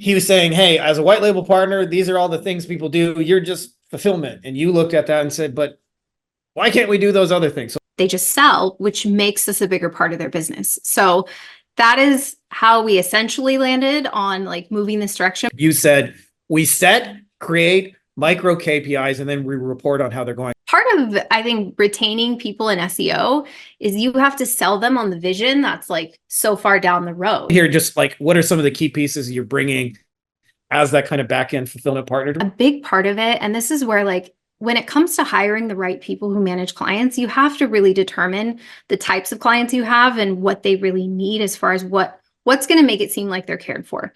he was saying, hey, as a white label partner, these are all the things people do. You're just fulfillment. And you looked at that and said, but why can't we do those other things? So They just sell, which makes us a bigger part of their business. So that is how we essentially landed on like moving this direction. you said we set, create micro KPIs, and then we report on how they're going. Part of, I think, retaining people in SEO is you have to sell them on the vision that's like so far down the road. Here, just like, what are some of the key pieces you're bringing as that kind of back-end fulfillment partner? A big part of it, and this is where like, when it comes to hiring the right people who manage clients, you have to really determine the types of clients you have and what they really need as far as what's going to make it seem like they're cared for.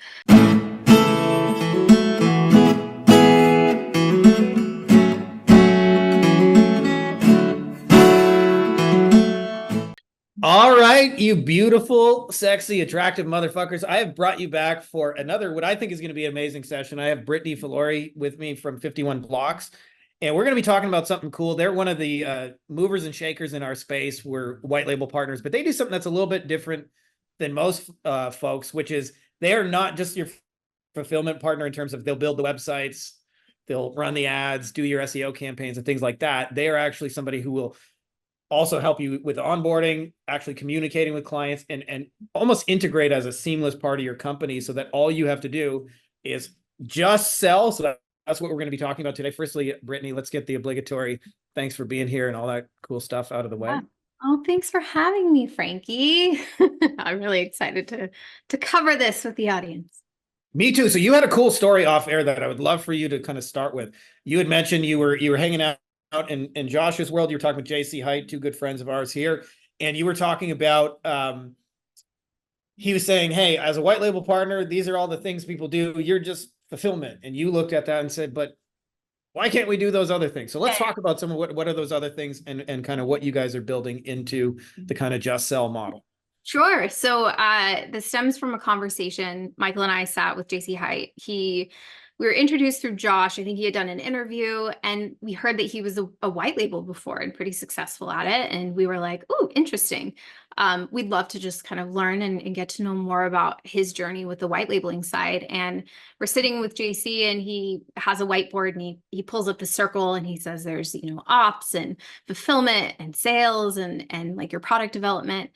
All right, you beautiful, sexy, attractive motherfuckers. I have brought you back for another, what I think is going to be an amazing session. I have Brittany Filori with me from 51Blocks, and we're going to be talking about something cool. They're one of the movers and shakers in our space. We're white label partners, but they do something that's a little bit different than most folks, which is they are not just your fulfillment partner in terms of they'll build the websites, they'll run the ads, do your SEO campaigns and things like that. They are actually somebody who will also help you with onboarding, actually communicating with clients, and almost integrate as a seamless part of your company so that all you have to do is just sell. So that's what we're going to be talking about today. Firstly, Brittany, let's get the obligatory thanks for being here and all that cool stuff out of the way. Yeah. Oh, thanks for having me, Frankie. I'm really excited to cover this with the audience. Me too. So you had a cool story off air that I would love for you to kind of start with. You had mentioned you were hanging out in Josh's world. You were talking with JC Height, two good friends of ours here, and you were talking about he was saying, hey, as a white label partner, these are all the things people do. You're just fulfillment. And you looked at that and said, but why can't we do those other things? So let's talk about some of what are those other things and kind of what you guys are building into the kind of just sell model. Sure. So this stems from a conversation Michael and I sat with JC Height. We were introduced through Josh. I think he had done an interview, and we heard that he was a white label before and pretty successful at it. And we were like, oh, interesting. We'd love to just kind of learn and get to know more about his journey with the white labeling side. And we're sitting with JC, and he has a whiteboard, and he pulls up the circle, and he says there's, ops and fulfillment and sales and like your product development.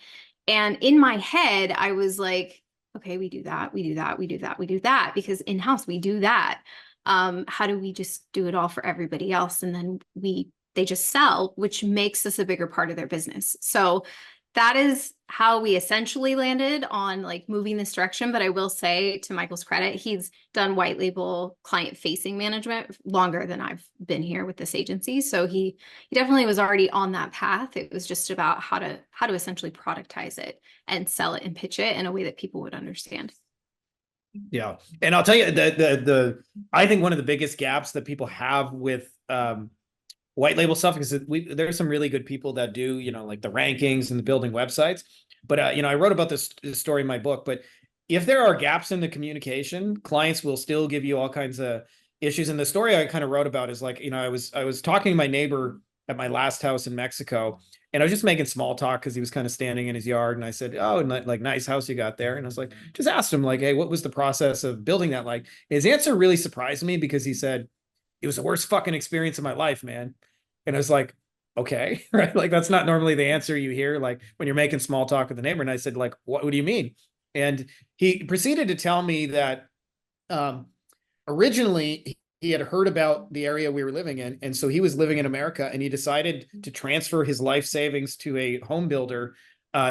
And in my head, I was like, okay, we do that, we do that, we do that, we do that, because in-house we do that. How do we just do it all for everybody else? And then they just sell, which makes us a bigger part of their business. So that is how we essentially landed on like moving this direction. But I will say, to Michael's credit, he's done white label client facing management longer than I've been here with this agency. So he definitely was already on that path. It was just about how to essentially productize it and sell it and pitch it in a way that people would understand. Yeah. And I'll tell you the I think one of the biggest gaps that people have with white label stuff, because there's some really good people that do, like the rankings and the building websites. But, I wrote about this story in my book, but if there are gaps in the communication, clients will still give you all kinds of issues. And the story I kind of wrote about is like, I was talking to my neighbor at my last house in Mexico, and I was just making small talk because he was kind of standing in his yard. And I said, oh, like, nice house you got there. And I was like, just asked him like, hey, what was the process of building that like? His answer really surprised me, because he said, it was the worst fucking experience of my life, man. And I was like, okay, right? Like, that's not normally the answer you hear, like when you're making small talk with the neighbor. And I said, like, what do you mean? And he proceeded to tell me that originally he had heard about the area we were living in. And so he was living in America, and he decided to transfer his life savings to a home builder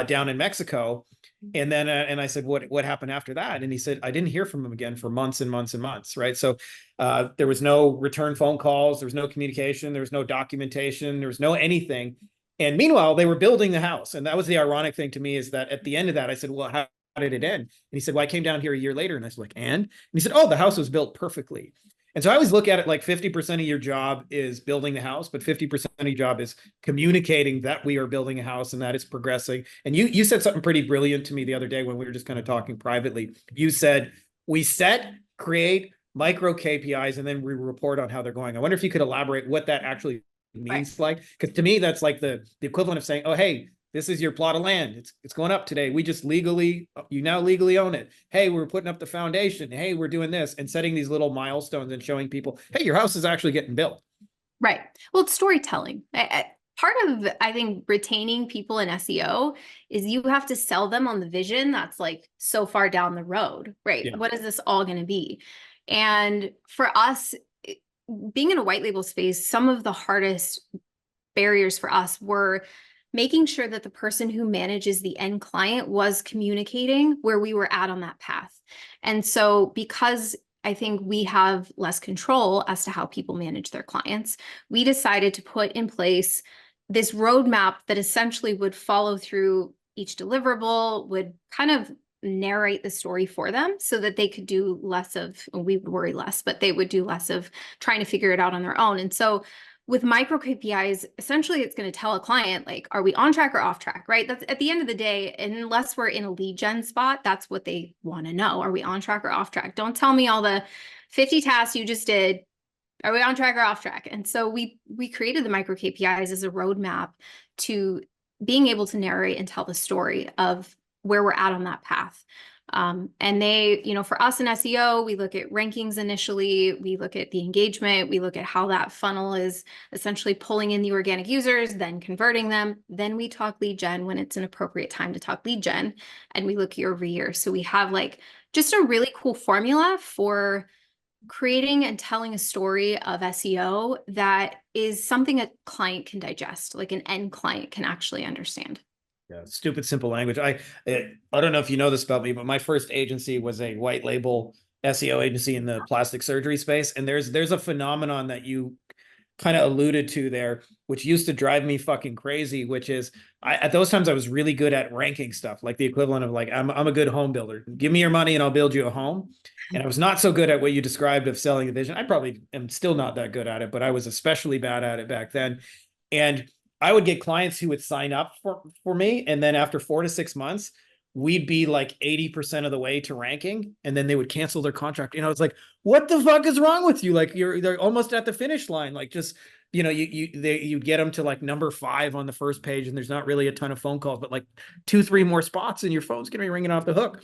down in Mexico. And then, and I said, what happened after that? And he said, I didn't hear from him again for months and months and months. Right. So there was no return phone calls. There was no communication. There was no documentation. There was no anything. And meanwhile, they were building the house. And that was the ironic thing to me, is that at the end of that, I said, well, how did it end? And he said, well, I came down here a year later. And I was like, and he said, oh, the house was built perfectly. And so I always look at it like 50% of your job is building the house, but 50% of your job is communicating that we are building a house and that it's progressing. And you said something pretty brilliant to me the other day when we were just kind of talking privately. You said, we set, create micro KPIs, and then we report on how they're going. I wonder if you could elaborate what that actually means. Like, because to me, that's like the equivalent of saying, oh, hey, this is your plot of land. It's going up today. We just legally, you now legally own it. Hey, we're putting up the foundation. Hey, we're doing this, and setting these little milestones and showing people, hey, your house is actually getting built. Right. Well, it's storytelling. Part of, I think, retaining people in SEO is you have to sell them on the vision that's like so far down the road, right? Yeah. What is this all going to be? And for us, being in a white label space, some of the hardest barriers for us were making sure that the person who manages the end client was communicating where we were at on that path. And so because I think we have less control as to how people manage their clients, we decided to put in place this roadmap that essentially would follow through each deliverable, would kind of narrate the story for them so that they could do less of, we would worry less, but they would do less of trying to figure it out on their own. And so with micro KPIs, essentially it's going to tell a client, like, are we on track or off track, right? That's at the end of the day, unless we're in a lead gen spot, that's what they want to know. Are we on track or off track? Don't tell me all the 50 tasks you just did. Are we on track or off track? And so we created the micro KPIs as a roadmap to being able to narrate and tell the story of where we're at on that path. And they, for us in SEO, we look at rankings initially, we look at the engagement, we look at how that funnel is essentially pulling in the organic users, then converting them. Then we talk lead gen when it's an appropriate time to talk lead gen, and we look year over year. So we have like just a really cool formula for creating and telling a story of SEO that is something a client can digest, like an end client can actually understand. Yeah, stupid simple language. I don't know if you know this about me, but my first agency was a white label SEO agency in the plastic surgery space. And there's a phenomenon that you kind of alluded to there, which used to drive me fucking crazy, which is at those times I was really good at ranking stuff, like the equivalent of like, I'm a good home builder. Give me your money and I'll build you a home. And I was not so good at what you described of selling the vision. I probably am still not that good at it, but I was especially bad at it back then. And I would get clients who would sign up for me. And then after 4 to 6 months, we'd be like 80% of the way to ranking. And then they would cancel their contract. It's like, what the fuck is wrong with you? Like they're almost at the finish line. Like just, you get them to like number 5 on the first page and there's not really a ton of phone calls, but like 2-3 more spots and your phone's going to be ringing off the hook.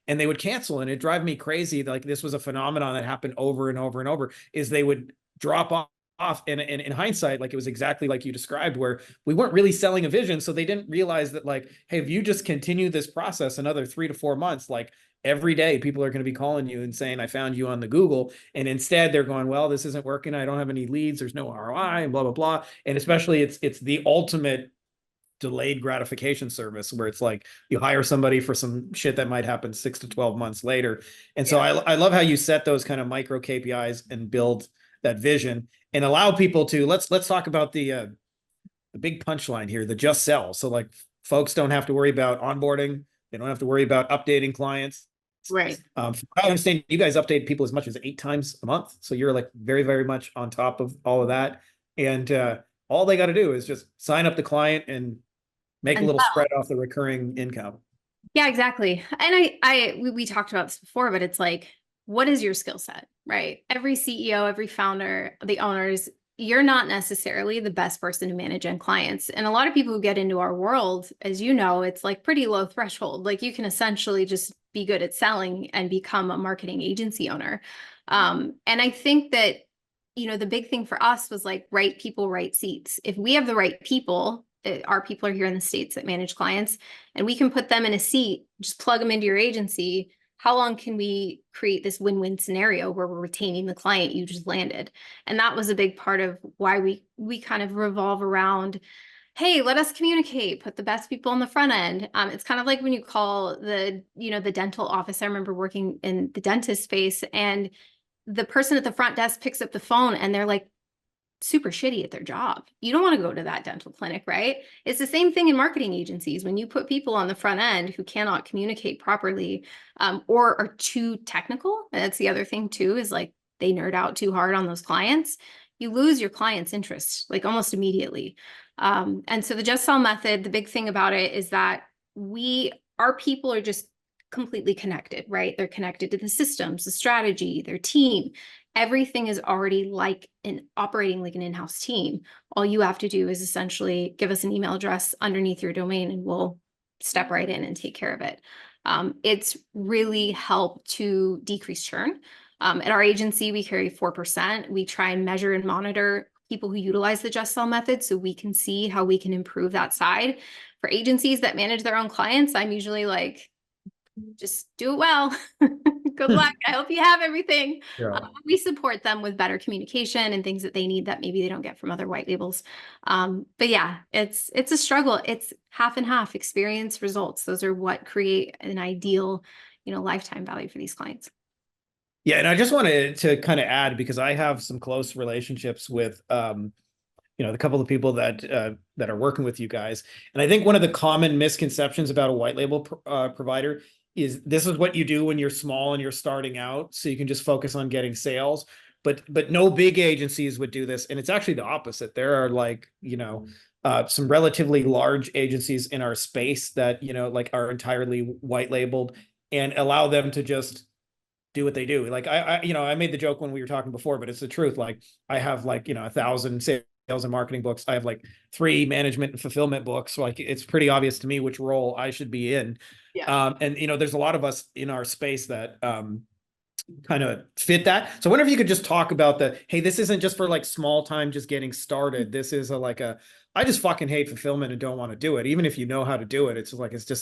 And they would cancel, and it'd drive me crazy. Like this was a phenomenon that happened over and over and over, is they would drop off. And in hindsight, like it was exactly like you described, where we weren't really selling a vision. So they didn't realize that, like, hey, if you just continue this process another 3 to 4 months, like every day people are going to be calling you and saying, I found you on the Google. And instead they're going, well, this isn't working. I don't have any leads. There's no ROI and blah, blah, blah. And especially it's the ultimate delayed gratification service where it's like you hire somebody for some shit that might happen 6 to 12 months later. And so I love how you set those kind of micro KPIs and build that vision and allow people to let's talk about the big punchline here, the just sell. So like folks don't have to worry about onboarding. They don't have to worry about updating clients. Right. I understand you guys update people as much as 8 times a month. So you're like very, very much on top of all of that. And all they got to do is just sign up the client and make a little spread off the recurring income. Yeah, exactly. And we talked about this before, but it's like, what is your skill set, right? Every CEO, every founder, the owners, you're not necessarily the best person to manage end clients. And a lot of people who get into our world, as you know, it's like pretty low threshold. Like you can essentially just be good at selling and become a marketing agency owner. And I think that, the big thing for us was like right people, right seats. If we have the right people, our people are here in the States that manage clients, and we can put them in a seat, just plug them into your agency. How long can we create this win-win scenario where we're retaining the client you just landed? And that was a big part of why we kind of revolve around, hey, let us communicate, put the best people on the front end. It's kind of like when you call the dental office. I remember working in the dentist space, and the person at the front desk picks up the phone and they're like super shitty at their job. You don't want to go to that dental clinic, right? It's the same thing in marketing agencies. When you put people on the front end who cannot communicate properly, or are too technical, and that's the other thing too, is like they nerd out too hard on those clients, you lose your client's interest like almost immediately. And so the just sell method, the big thing about it is that our people are just completely connected, right? They're connected to the systems, the strategy, their team. Everything is already like operating like an in-house team. All you have to do is essentially give us an email address underneath your domain and we'll step right in and take care of it. It's really helped to decrease churn. At our agency, we carry 4%. We try and measure and monitor people who utilize the Just Sell method so we can see how we can improve that side. For agencies that manage their own clients, I'm usually like, just do it well. Good luck. I hope you have everything. Yeah. We support them with better communication and things that they need that maybe they don't get from other white labels. But yeah, it's a struggle. It's half and half experience results. Those are what create an ideal, lifetime value for these clients. Yeah, and I just wanted to kind of add, because I have some close relationships with the couple of people that are working with you guys. And I think one of the common misconceptions about a white label provider is this is what you do when you're small and you're starting out, so you can just focus on getting sales. But no big agencies would do this, and it's actually the opposite. There are some relatively large agencies in our space that are entirely white labeled and allow them to just do what they do. Like I made the joke when we were talking before, but it's the truth. Like I have 1,000 sales and marketing books. I have 3 management and fulfillment books. So it's pretty obvious to me which role I should be in. Yeah. And there's a lot of us in our space that kind of fit that. So I wonder if you could just talk about hey, this isn't just for small time, just getting started. This is I just fucking hate fulfillment and don't want to do it. Even if you know how to do it,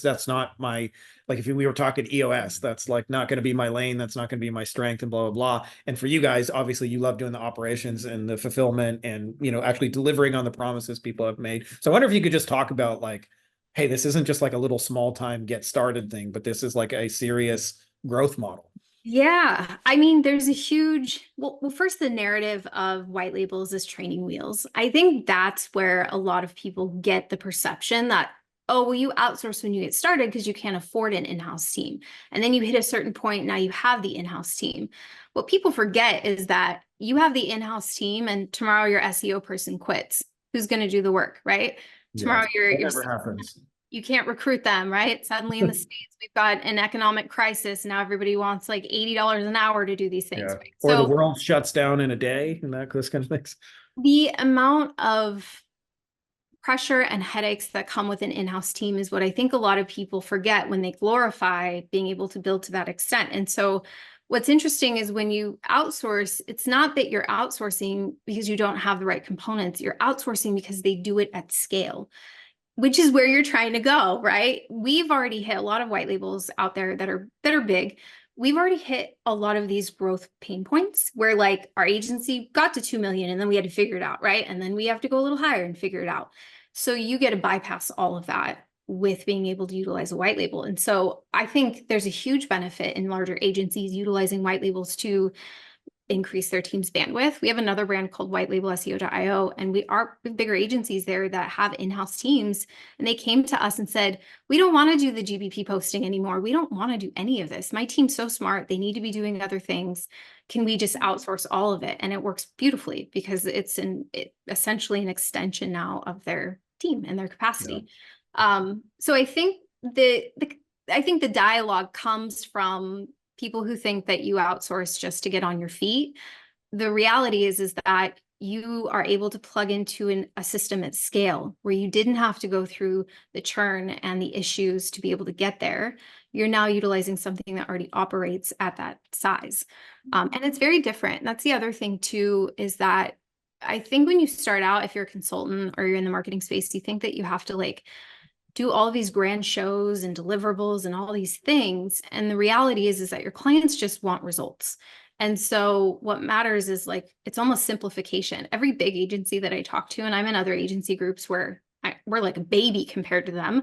that's not my, if we were talking EOS, that's not going to be my lane. That's not going to be my strength and blah, blah, blah. And for you guys, obviously you love doing the operations and the fulfillment and, actually delivering on the promises people have made. So I wonder if you could just talk about hey, this isn't just a little small time get started thing, but this is a serious growth model. Yeah. I mean, there's a huge, well, first, the narrative of white labels is training wheels. I think that's where a lot of people get the perception that, oh, well, you outsource when you get started because you can't afford an in-house team. And then you hit a certain point, now you have the in-house team. What people forget is that you have the in-house team and tomorrow your SEO person quits. Who's going to do the work, right? Tomorrow That never happens. You can't recruit them, right? Suddenly in the States, we've got an economic crisis. Now everybody wants $80 an hour to do these things. Yeah. Right? Or So the world shuts down in a day and those kind of things. the amount of pressure and headaches that come with an in-house team is what I think a lot of people forget when they glorify being able to build to that extent. And so what's interesting is when you outsource, it's not that you're outsourcing because you don't have the right components. You're outsourcing because they do it at scale, which is where you're trying to go, right? We've already hit a lot of white labels out there that are big. We've already hit a lot of these growth pain points where our agency got to 2 million and then we had to figure it out, right? And then we have to go a little higher and figure it out. So you get to bypass all of that with being able to utilize a white label. And so I think there's a huge benefit in larger agencies utilizing white labels to increase their team's bandwidth. We have another brand called whitelabelseo.io, and we are bigger agencies there that have in-house teams. And they came to us and said, we don't want to do the GBP posting anymore. We don't want to do any of this. My team's so smart. They need to be doing other things. Can we just outsource all of it? And it works beautifully because it's essentially an extension now of their team and their capacity. Yeah. So I think the dialogue comes from people who think that you outsource just to get on your feet. The reality is that you are able to plug into a system at scale where you didn't have to go through the churn and the issues to be able to get there. You're now utilizing something that already operates at that size. And it's very different. That's the other thing too, is that I think when you start out, if you're a consultant or you're in the marketing space, you think that you have to do all these grand shows and deliverables and all these things. And the reality is that your clients just want results. And so what matters is it's almost simplification. Every big agency that I talk to, and I'm in other agency groups where we're like a baby compared to them,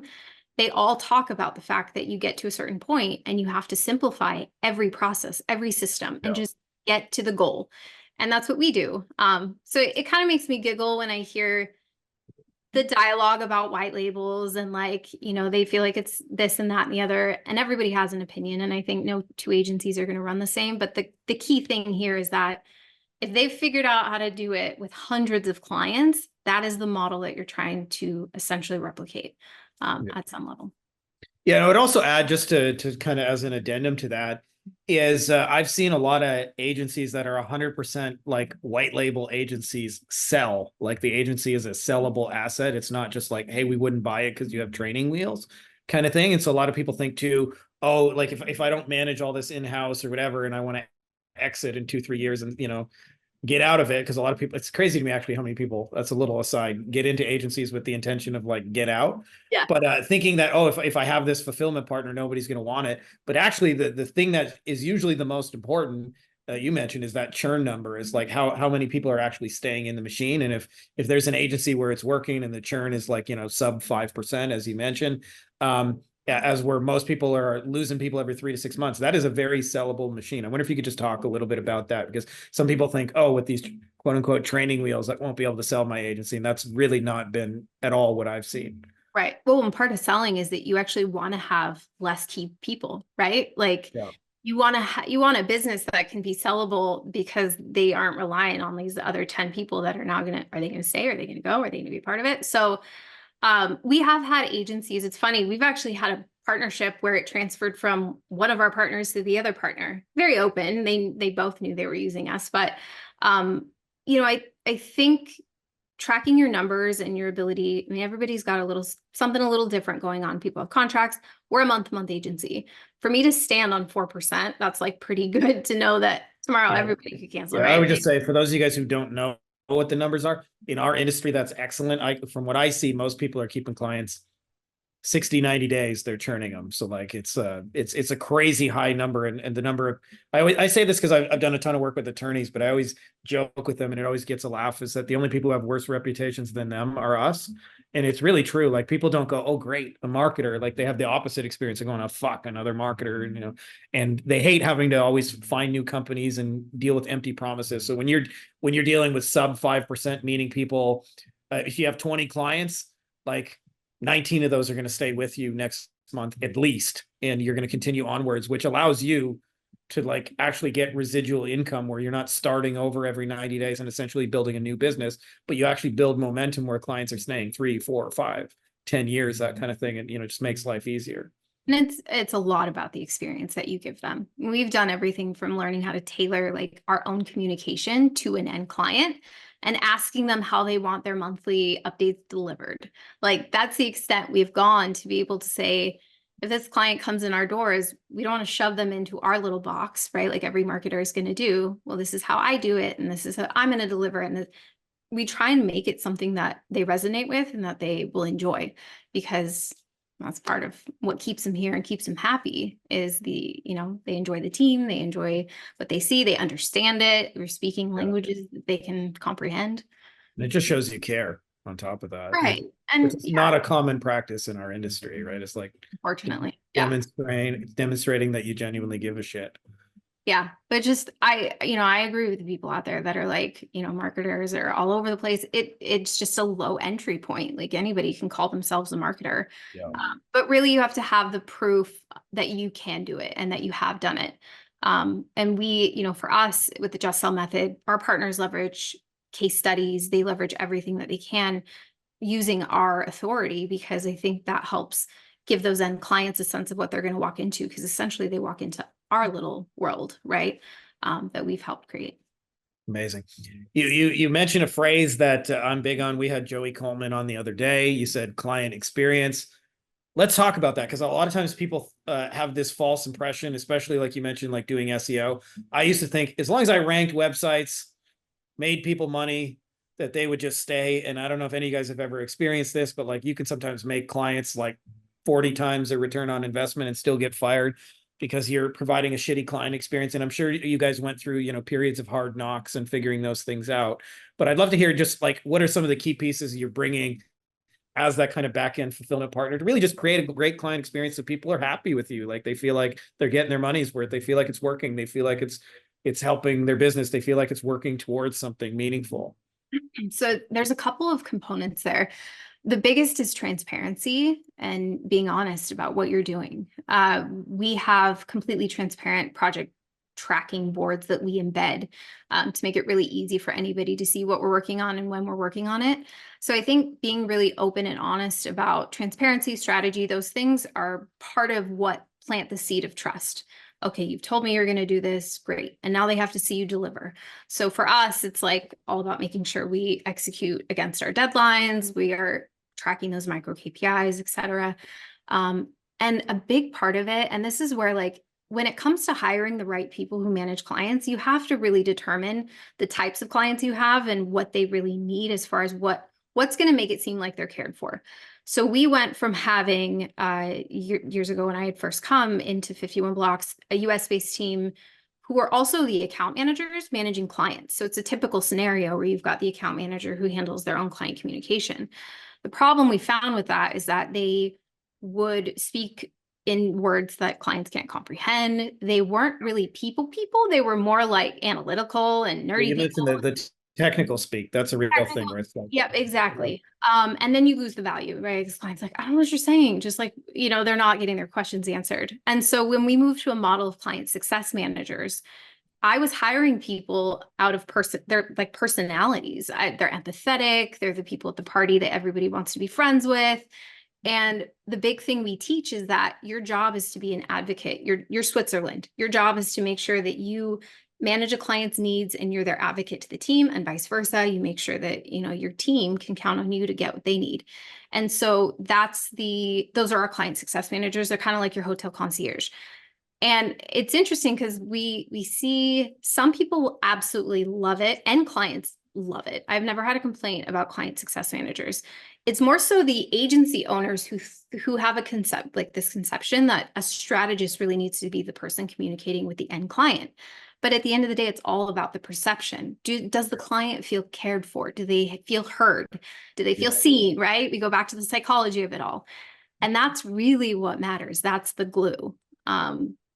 they all talk about the fact that you get to a certain point and you have to simplify every process, every system, and just get to the goal. And that's what we do. So it kind of makes me giggle when I hear the dialogue about white labels and they feel like it's this and that and the other, and everybody has an opinion. And I think no two agencies are going to run the same. But the key thing here is that if they've figured out how to do it with hundreds of clients, that is the model that you're trying to essentially replicate at some level. Yeah, and I would also add just to kind of as an addendum to that is I've seen a lot of agencies that are 100% like white label agencies sell. Like the agency is a sellable asset. It's not just like, hey, we wouldn't buy it because you have training wheels kind of thing. And so a lot of people think too, oh, like if I don't manage all this in-house or whatever, and I want to exit in 2, 3 years and get out of it, because a lot of people, it's crazy to me actually how many people, that's a little aside, get into agencies with the intention of like get out. Yeah. But thinking that, oh, if I have this fulfillment partner, nobody's going to want it. But actually the thing that is usually the most important you mentioned is that churn number, is like how many people are actually staying in the machine. And if there's an agency where it's working and the churn is like, sub 5%, as you mentioned, as where most people are losing people every 3 to 6 months, that is a very sellable machine. I wonder if you could just talk a little bit about that, because some people think, oh, with these quote unquote training wheels, I won't be able to sell my agency. And that's really not been at all what I've seen. Right. Well, and part of selling is that you actually want to have less key people, right? Like Yeah. you want to you want a business that can be sellable because they aren't relying on these other 10 people that are now are they going to stay? Are they going to go? Are they going to be part of it? So we have had agencies. It's funny. We've actually had a partnership where it transferred from one of our partners to the other partner. Very open. They both knew they were using us, but I think tracking your numbers and your ability. I mean, everybody's got something a little different going on. People have contracts. We're a month-to-month agency. For me to stand on 4%, that's like pretty good to know that tomorrow everybody could cancel. Yeah, right? I would just say for those of you guys who don't know what the numbers are in our industry, that's excellent. From what I see, most people are keeping clients 60, 90 days, they're churning them. So like it's a crazy high number. And the number of, I say this because I've done a ton of work with attorneys, but I always joke with them and it always gets a laugh, is that the only people who have worse reputations than them are us. And it's really true. Like people don't go, oh, great, a marketer. Like they have the opposite experience of going, oh, fuck, another marketer, and they hate having to always find new companies and deal with empty promises. So when you're dealing with sub 5%, meaning people, if you have 20 clients, like 19 of those are going to stay with you next month at least, and you're going to continue onwards, which allows you to like actually get residual income where you're not starting over every 90 days and essentially building a new business, but you actually build momentum where clients are staying 3, 4, 5, 10 years, that kind of thing. And just makes life easier. And it's a lot about the experience that you give them. We've done everything from learning how to tailor like our own communication to an end client and asking them how they want their monthly updates delivered. Like that's the extent we've gone to be able to say, if this client comes in our doors, we don't want to shove them into our little box, right? Like every marketer is going to do. Well, this is how I do it, and this is how I'm going to deliver it. And we try and make it something that they resonate with and that they will enjoy, because that's part of what keeps them here and keeps them happy is they enjoy the team, they enjoy what they see, they understand it. We're speaking languages that they can comprehend. And it just shows you care on top of that. Right. And it's not a common practice in our industry, right? It's like, unfortunately, demonstrating that you genuinely give a shit. Yeah. But just, I agree with the people out there that are like, marketers are all over the place. It's just a low entry point. Like anybody can call themselves a marketer. Yeah. But really you have to have the proof that you can do it and that you have done it. And we, for us with the Just Sell method, our partners leverage case studies. They leverage everything that they can using our authority, because I think that helps give those end clients a sense of what they're going to walk into, because essentially they walk into our little world, right? That we've helped create. Amazing. You mentioned a phrase that I'm big on. We had Joey Coleman on the other day. You said client experience. Let's talk about that, because a lot of times people have this false impression, especially like you mentioned, like doing SEO. I used to think as long as I ranked websites, made people money, that they would just stay. And I don't know if any of you guys have ever experienced this, but like you can sometimes make clients like 40 times their return on investment and still get fired because you're providing a shitty client experience. And I'm sure you guys went through, periods of hard knocks and figuring those things out. But I'd love to hear just like, what are some of the key pieces you're bringing as that kind of back end fulfillment partner to really just create a great client experience so people are happy with you? Like they feel like they're getting their money's worth. They feel like it's working. They feel like it's helping their business. They feel like it's working towards something meaningful. So there's a couple of components there. The biggest is transparency and being honest about what you're doing. We have completely transparent project tracking boards that we embed to make it really easy for anybody to see what we're working on and when we're working on it. So I think being really open and honest about transparency, strategy, those things are part of what plant the seed of trust. Okay, you've told me you're going to do this, great. And now they have to see you deliver. So for us, it's like all about making sure we execute against our deadlines. We are tracking those micro KPIs, et cetera. And a big part of it, and this is where like, when it comes to hiring the right people who manage clients, you have to really determine the types of clients you have and what they really need as far as what's going to make it seem like they're cared for. So we went from having years ago when I had first come into 51Blocks, a US-based team who are also the account managers managing clients. So it's a typical scenario where you've got the account manager who handles their own client communication. The problem we found with that is that they would speak in words that clients can't comprehend. They weren't really people. They were more like analytical and nerdy. You mentioned the technical speak. That's a real thing, right? So, yep, exactly. And then you lose the value, right? This client's like, I don't know what you're saying. Just like, they're not getting their questions answered. And so when we moved to a model of client success managers, I was hiring people out of they're like personalities. They're empathetic. They're the people at the party that everybody wants to be friends with. And the big thing we teach is that your job is to be an advocate. You're Switzerland. Your job is to make sure that you manage a client's needs and you're their advocate to the team, and vice versa. You make sure that, your team can count on you to get what they need. And so those are our client success managers. They're kind of like your hotel concierge. And it's interesting because we see some people absolutely love it and clients love it. I've never had a complaint about client success managers. It's more so the agency owners who have this conception that a strategist really needs to be the person communicating with the end client. But at the end of the day, it's all about the perception. Does the client feel cared for? Do they feel heard? Do they feel seen, right? We go back to the psychology of it all. And that's really what matters. That's the glue.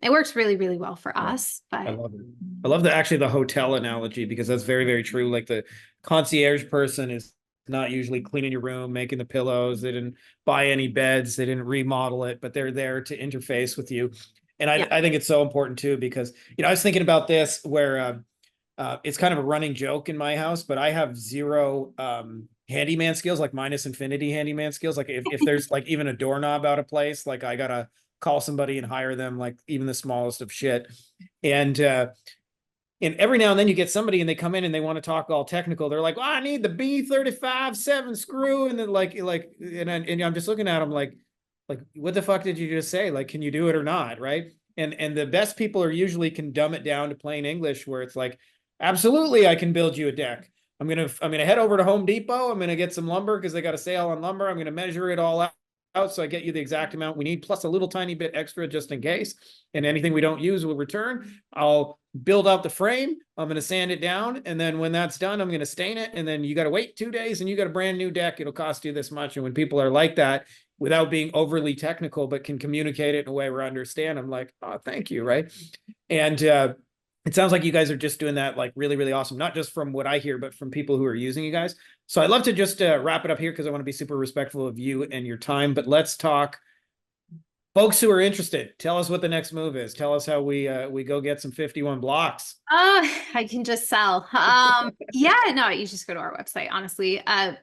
It works really, really well for us. But I love it. I love the hotel analogy, because that's very, very true. Like the concierge person is not usually cleaning your room, making the pillows. They didn't buy any beds. They didn't remodel it, but they're there to interface with you. And I think it's so important too, because, I was thinking about this where it's kind of a running joke in my house, but I have zero handyman skills, like minus infinity handyman skills. Like if there's like even a doorknob out of place, like I gotta call somebody and hire them, like even the smallest of shit. And every now and then you get somebody and they come in and they want to talk all technical. They're like, well, I need the B35 7 screw. And then and I'm just looking at them like, what the fuck did you just say? Like, can you do it or not? Right. And the best people are usually can dumb it down to plain English, where it's like, absolutely, I can build you a deck. I'm gonna head over to Home Depot. I'm gonna get some lumber because they got a sale on lumber. I'm gonna measure it all out so I get you the exact amount we need, plus a little tiny bit extra just in case. And anything we don't use will return. I'll build out the frame. I'm going to sand it down. And then when that's done, I'm going to stain it. And then you got to wait 2 days and you got a brand new deck. It'll cost you this much. And when people are like that, without being overly technical, but can communicate it in a way where I understand, I'm like, oh, thank you. Right. And it sounds like you guys are just doing that like really, really awesome. Not just from what I hear, but from people who are using you guys. So I'd love to just wrap it up here because I want to be super respectful of you and your time. But let's talk, folks who are interested. Tell us what the next move is. Tell us how we go get some 51 blocks. I can just sell. Yeah, no, you just go to our website. Honestly, I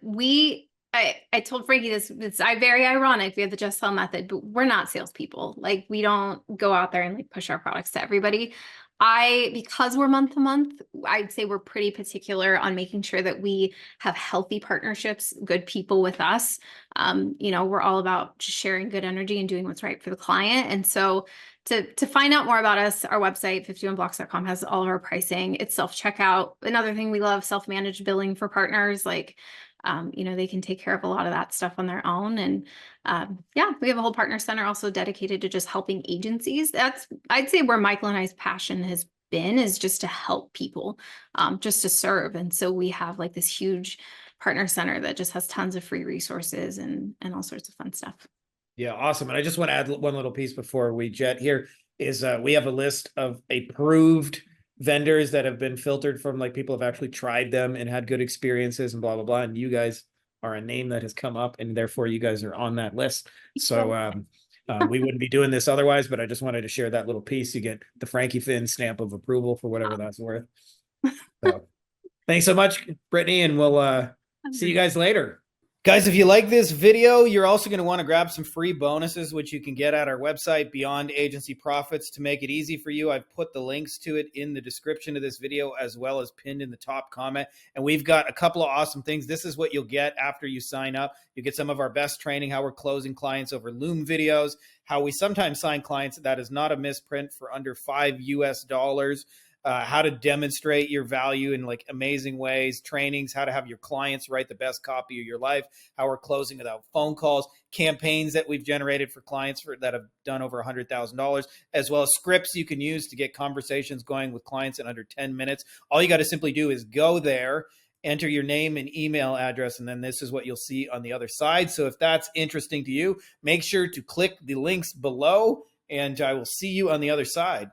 told Frankie this. It's very ironic. We have the just sell method, but we're not salespeople. Like we don't go out there and like push our products to everybody. Because we're month to month, I'd say we're pretty particular on making sure that we have healthy partnerships, good people with us. We're all about just sharing good energy and doing what's right for the client. And so to find out more about us, our website, 51blocks.com, has all of our pricing. It's self-checkout. Another thing we love, self-managed billing for partners. Like, they can take care of a lot of that stuff on their own. And we have a whole partner center also dedicated to just helping agencies. I'd say where Michael and I's passion has been, is just to help people, just to serve. And so we have like this huge partner center that just has tons of free resources and all sorts of fun stuff. Yeah, awesome. And I just want to add one little piece before we jet here is we have a list of approved vendors that have been filtered from like people have actually tried them and had good experiences and blah, blah, blah. And you guys are a name that has come up and therefore you guys are on that list. So We wouldn't be doing this otherwise, but I just wanted to share that little piece. You get the Frankie Finn stamp of approval for whatever that's worth. So thanks so much, Brittany, and we'll see you guys later. Guys, if you like this video, you're also going to want to grab some free bonuses, which you can get at our website, Beyond Agency Profits. To make it easy for you, I've put the links to it in the description of this video, as well as pinned in the top comment. And we've got a couple of awesome things. This is what you'll get after you sign up. You get some of our best training, how we're closing clients over Loom videos, how we sometimes sign clients that is not a misprint for under $5 US, how to demonstrate your value in like amazing ways, trainings, how to have your clients write the best copy of your life, how we're closing without phone calls, campaigns that we've generated for clients that have done over $100,000, as well as scripts you can use to get conversations going with clients in under 10 minutes. All you got to simply do is go there, enter your name and email address, and then this is what you'll see on the other side. So if that's interesting to you, make sure to click the links below, and I will see you on the other side.